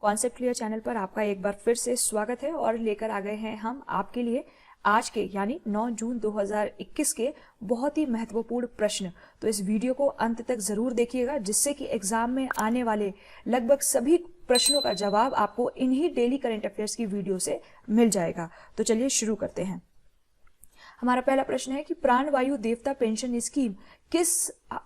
Concept clear channel पर आपका एक बार फिर से स्वागत है और लेकर आ गए हैं हम आपके लिए आज के यानी 9 जून 2021 के बहुत ही महत्वपूर्ण प्रश्न। तो इस वीडियो को अंत तक जरूर देखिएगा, जिससे कि एग्जाम में आने वाले लगभग सभी प्रश्नों का जवाब आपको इन्हीं डेली करंट अफेयर्स की वीडियो से मिल जाएगा। तो चलिए शुरू करते हैं। हमारा पहला प्रश्न है कि प्राणवायु देवता पेंशन स्कीम किस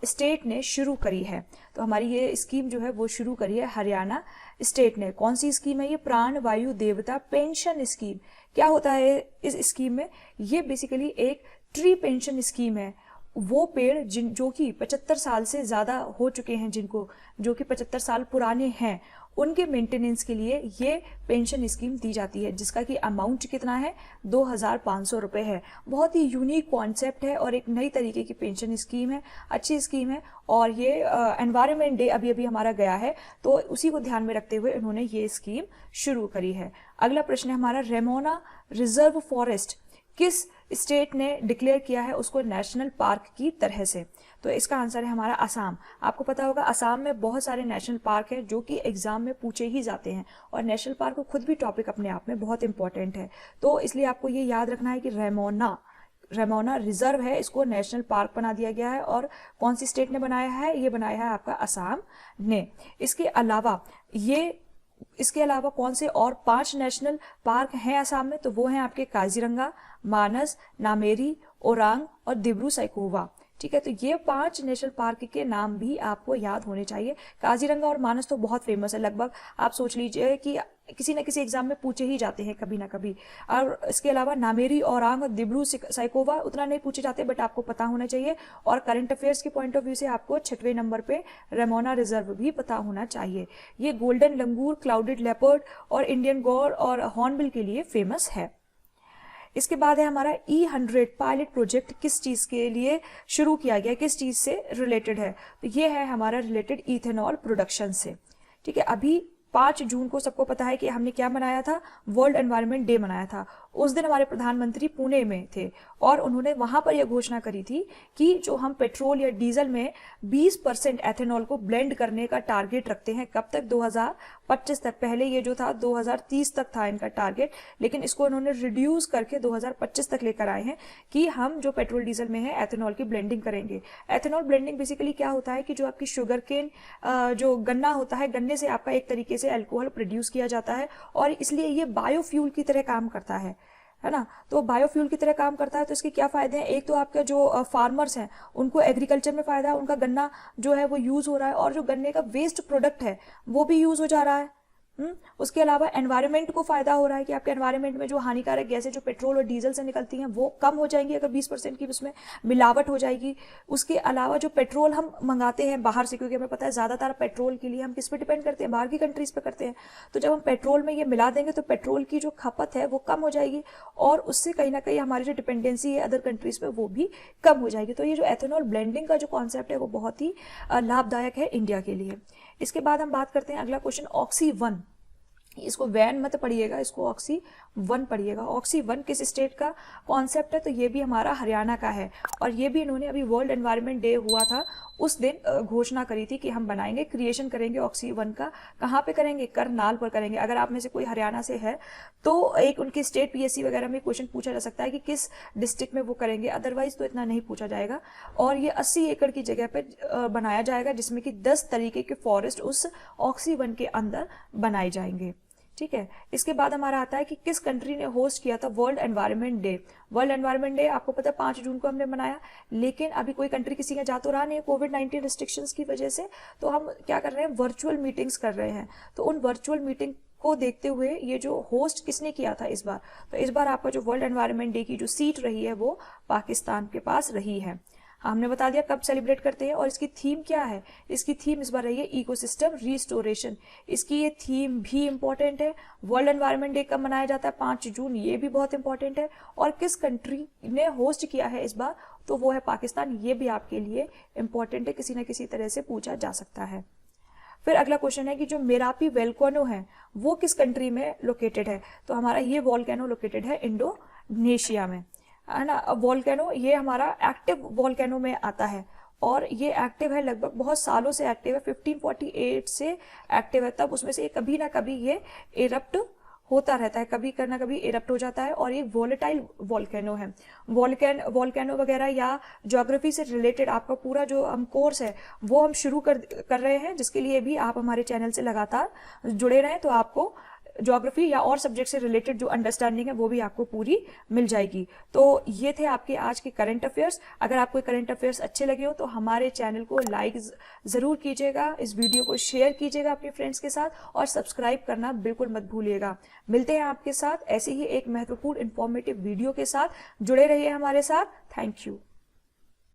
स्टेट ने शुरू करी है। तो हमारी ये स्कीम जो है वो शुरू करी है हरियाणा स्टेट ने। कौन सी स्कीम है ये? प्राणवायु देवता पेंशन स्कीम। क्या होता है इस स्कीम में? ये बेसिकली एक ट्री पेंशन स्कीम है। वो पेड़ जो कि 75 साल से ज़्यादा हो चुके हैं, जो कि 75 साल पुराने हैं, उनके मेंटेनेंस के लिए ये पेंशन स्कीम दी जाती है, जिसका कि अमाउंट कितना है? 2500 रुपये है। बहुत ही यूनिक कॉन्सेप्ट है और एक नई तरीके की पेंशन स्कीम है, अच्छी स्कीम है। और ये एनवायरनमेंट डे अभी अभी हमारा गया है, तो उसी को ध्यान में रखते हुए उन्होंने ये स्कीम शुरू करी है। अगला प्रश्न है हमारा, रेमोना रिजर्व फॉरेस्ट किस स्टेट ने डिक्लेयर किया है उसको नेशनल पार्क की तरह से? तो इसका आंसर है हमारा असम। आपको पता होगा असम में बहुत सारे नेशनल पार्क हैं जो कि एग्जाम में पूछे ही जाते हैं, और नेशनल पार्क खुद भी टॉपिक अपने आप में बहुत इंपॉर्टेंट है। तो इसलिए आपको ये याद रखना है कि रेमोना रिजर्व है, इसको नेशनल पार्क बना दिया गया है। और कौन सी स्टेट ने बनाया है? ये बनाया है आपका असम ने। इसके अलावा कौन से और 5 नेशनल पार्क हैं असम में? तो वो हैं आपके काजीरंगा, मानस, नामेरी, ओरांग और दिब्रू सैखोवा। ठीक है, तो ये 5 नेशनल पार्क के नाम भी आपको याद होने चाहिए। काजीरंगा और मानस तो बहुत फेमस है, लगभग आप सोच लीजिए कि किसी न किसी एग्जाम में पूछे ही जाते हैं कभी ना कभी। और इसके अलावा नामेरी, ओरांग और दिब्रू सैखोवा उतना नहीं पूछे जाते, बट आपको पता होना चाहिए। और करंट अफेयर्स के पॉइंट ऑफ व्यू से आपको 6वें नंबर पे रेमोना रिजर्व भी पता होना चाहिए। ये गोल्डन लंगूर, क्लाउडेड लेपर्ड और इंडियन गौर और हॉर्नबिल के लिए फेमस है। इसके बाद है हमारा E100 पायलट प्रोजेक्ट किस चीज़ के लिए शुरू किया गया, किस चीज़ से रिलेटेड है? तो ये है हमारा रिलेटेड इथेनॉल प्रोडक्शन से। ठीक है, अभी 5 जून को सबको पता है कि हमने क्या मनाया था? वर्ल्ड एनवायरनमेंट डे मनाया था। उस दिन हमारे प्रधानमंत्री पुणे में थे और उन्होंने वहां पर यह घोषणा करी थी कि जो हम पेट्रोल या डीजल में 20% एथेनॉल को ब्लेंड करने का टारगेट रखते हैं। कब तक? 2025 तक। पहले ये जो था 2030 तक था इनका टारगेट, लेकिन इसको उन्होंने रिड्यूस करके 2025 तक लेकर आए हैं कि हम जो पेट्रोल डीजल में है एथेनॉल की ब्लेंडिंग करेंगे। एथेनॉल ब्लेंडिंग बेसिकली क्या होता है कि जो आपकी शुगर केन, जो गन्ना होता है, गन्ने से आपका एक तरीके से अल्कोहल प्रोड्यूस किया जाता है और इसलिए ये बायोफ्यूल की तरह काम करता है ना। तो बायोफ्यूल की तरह काम करता है, तो इसके क्या फायदे हैं? एक तो आपके जो फार्मर्स हैं उनको एग्रीकल्चर में फायदा है, उनका गन्ना जो है वो यूज हो रहा है और जो गन्ने का वेस्ट प्रोडक्ट है वो भी यूज हो जा रहा है। उसके अलावा एनवायरनमेंट को फायदा हो रहा है कि आपके एनवायरनमेंट में जो हानिकारक गैसें जो पेट्रोल और डीजल से निकलती हैं वो कम हो जाएंगी अगर 20% की उसमें मिलावट हो जाएगी। उसके अलावा जो पेट्रोल हम मंगाते हैं बाहर से, क्योंकि हमें पता है ज्यादातर पेट्रोल के लिए हम किस पे डिपेंड करते हैं? बाहर की कंट्रीज पे करते हैं। तो जब हम पेट्रोल में ये मिला देंगे तो पेट्रोल की जो खपत है वो कम हो जाएगी और उससे कहीं ना कहीं हमारी जो डिपेंडेंसी है अदर कंट्रीज पे वो भी कम हो जाएगी। तो ये जो एथेनॉल ब्लेंडिंग का जो कॉन्सेप्ट है वो बहुत ही लाभदायक है इंडिया के लिए। इसके बाद हम बात करते हैं अगला क्वेश्चन, ऑक्सी-1। इसको वैन मत पढ़िएगा, इसको ऑक्सी-1 पढ़िएगा। ऑक्सी-1 किस स्टेट का कॉन्सेप्ट है? तो ये भी हमारा हरियाणा का है और ये भी इन्होंने अभी वर्ल्ड एनवायरनमेंट डे हुआ था उस दिन घोषणा करी थी कि हम बनाएंगे, क्रिएशन करेंगे ऑक्सी-1 का। कहाँ पे करेंगे? करनाल पर करेंगे। अगर आप में से कोई हरियाणा से है तो एक उनके स्टेट PSC वगैरह में क्वेश्चन पूछा जा सकता है कि किस डिस्ट्रिक्ट में वो करेंगे, अदरवाइज तो इतना नहीं पूछा जाएगा। और ये 80 एकड़ की जगह पे बनाया जाएगा, जिसमें कि 10 तरीके के फॉरेस्ट उस ऑक्सी-1 के अंदर बनाए जाएंगे। ठीक है, इसके बाद हमारा आता है कि किस कंट्री ने होस्ट किया था world environment day. World environment day आपको पता है 5 जून को हमने मनाया, लेकिन अभी कोई कंट्री किसी का जा तो रहा नहीं है कोविड-19 रिस्ट्रिक्शंस की वजह से। तो हम क्या कर रहे हैं? वर्चुअल मीटिंग्स कर रहे हैं। तो उन वर्चुअल मीटिंग को देखते हुए ये जो होस्ट किसने किया था इस बार? तो इस बार आपका जो वर्ल्ड एनवायरनमेंट डे की जो सीट रही है वो पाकिस्तान के पास रही है। हमने बता दिया कब सेलिब्रेट करते हैं और इसकी थीम क्या है। इसकी थीम इस बार रही है इकोसिस्टम रिस्टोरेशन। इसकी ये थीम भी इंपॉर्टेंट है। वर्ल्ड एनवायरनमेंट डे कब मनाया जाता है? 5 जून, ये भी बहुत इंपॉर्टेंट है। और किस कंट्री ने होस्ट किया है इस बार? तो वो है पाकिस्तान। ये भी आपके लिए इंपॉर्टेंट है, किसी न किसी तरह से पूछा जा सकता है। फिर अगला क्वेश्चन है कि जो मेरापी वोल्केनो है वो किस कंट्री में लोकेटेड है? तो हमारा ये वोल्केनो लोकेटेड है इंडोनेशिया में, है ना। वोल्केनो ये हमारा एक्टिव वोल्केनो में आता है और ये एक्टिव है, लगभग बहुत सालों से एक्टिव है, 1548 से एक्टिव है, तब उसमें से कभी ना कभी ये इरप्ट होता रहता है, कभी करना कभी इरप्ट हो जाता है। और ये वॉलेटाइल वॉल्केनो है। वॉल्केनो वगैरह या ज्योग्राफी से रिलेटेड आपका पूरा जो हम कोर्स है वो हम शुरू कर रहे हैं, जिसके लिए भी आप हमारे चैनल से लगातार जुड़े रहें, तो आपको ज्योग्राफी या और सब्जेक्ट से रिलेटेड जो अंडरस्टैंडिंग है वो भी आपको पूरी मिल जाएगी। तो ये थे आपके आज के करंट अफेयर्स। अगर आपको करंट अफेयर्स अच्छे लगे हो तो हमारे चैनल को लाइक ज़रूर कीजिएगा, इस वीडियो को शेयर कीजिएगा अपने फ्रेंड्स के साथ और सब्सक्राइब करना बिल्कुल मत भूलिएगा। मिलते हैं आपके साथ ऐसे ही एक महत्वपूर्ण इंफॉर्मेटिव वीडियो के साथ। जुड़े रहिए हमारे साथ। Thank you.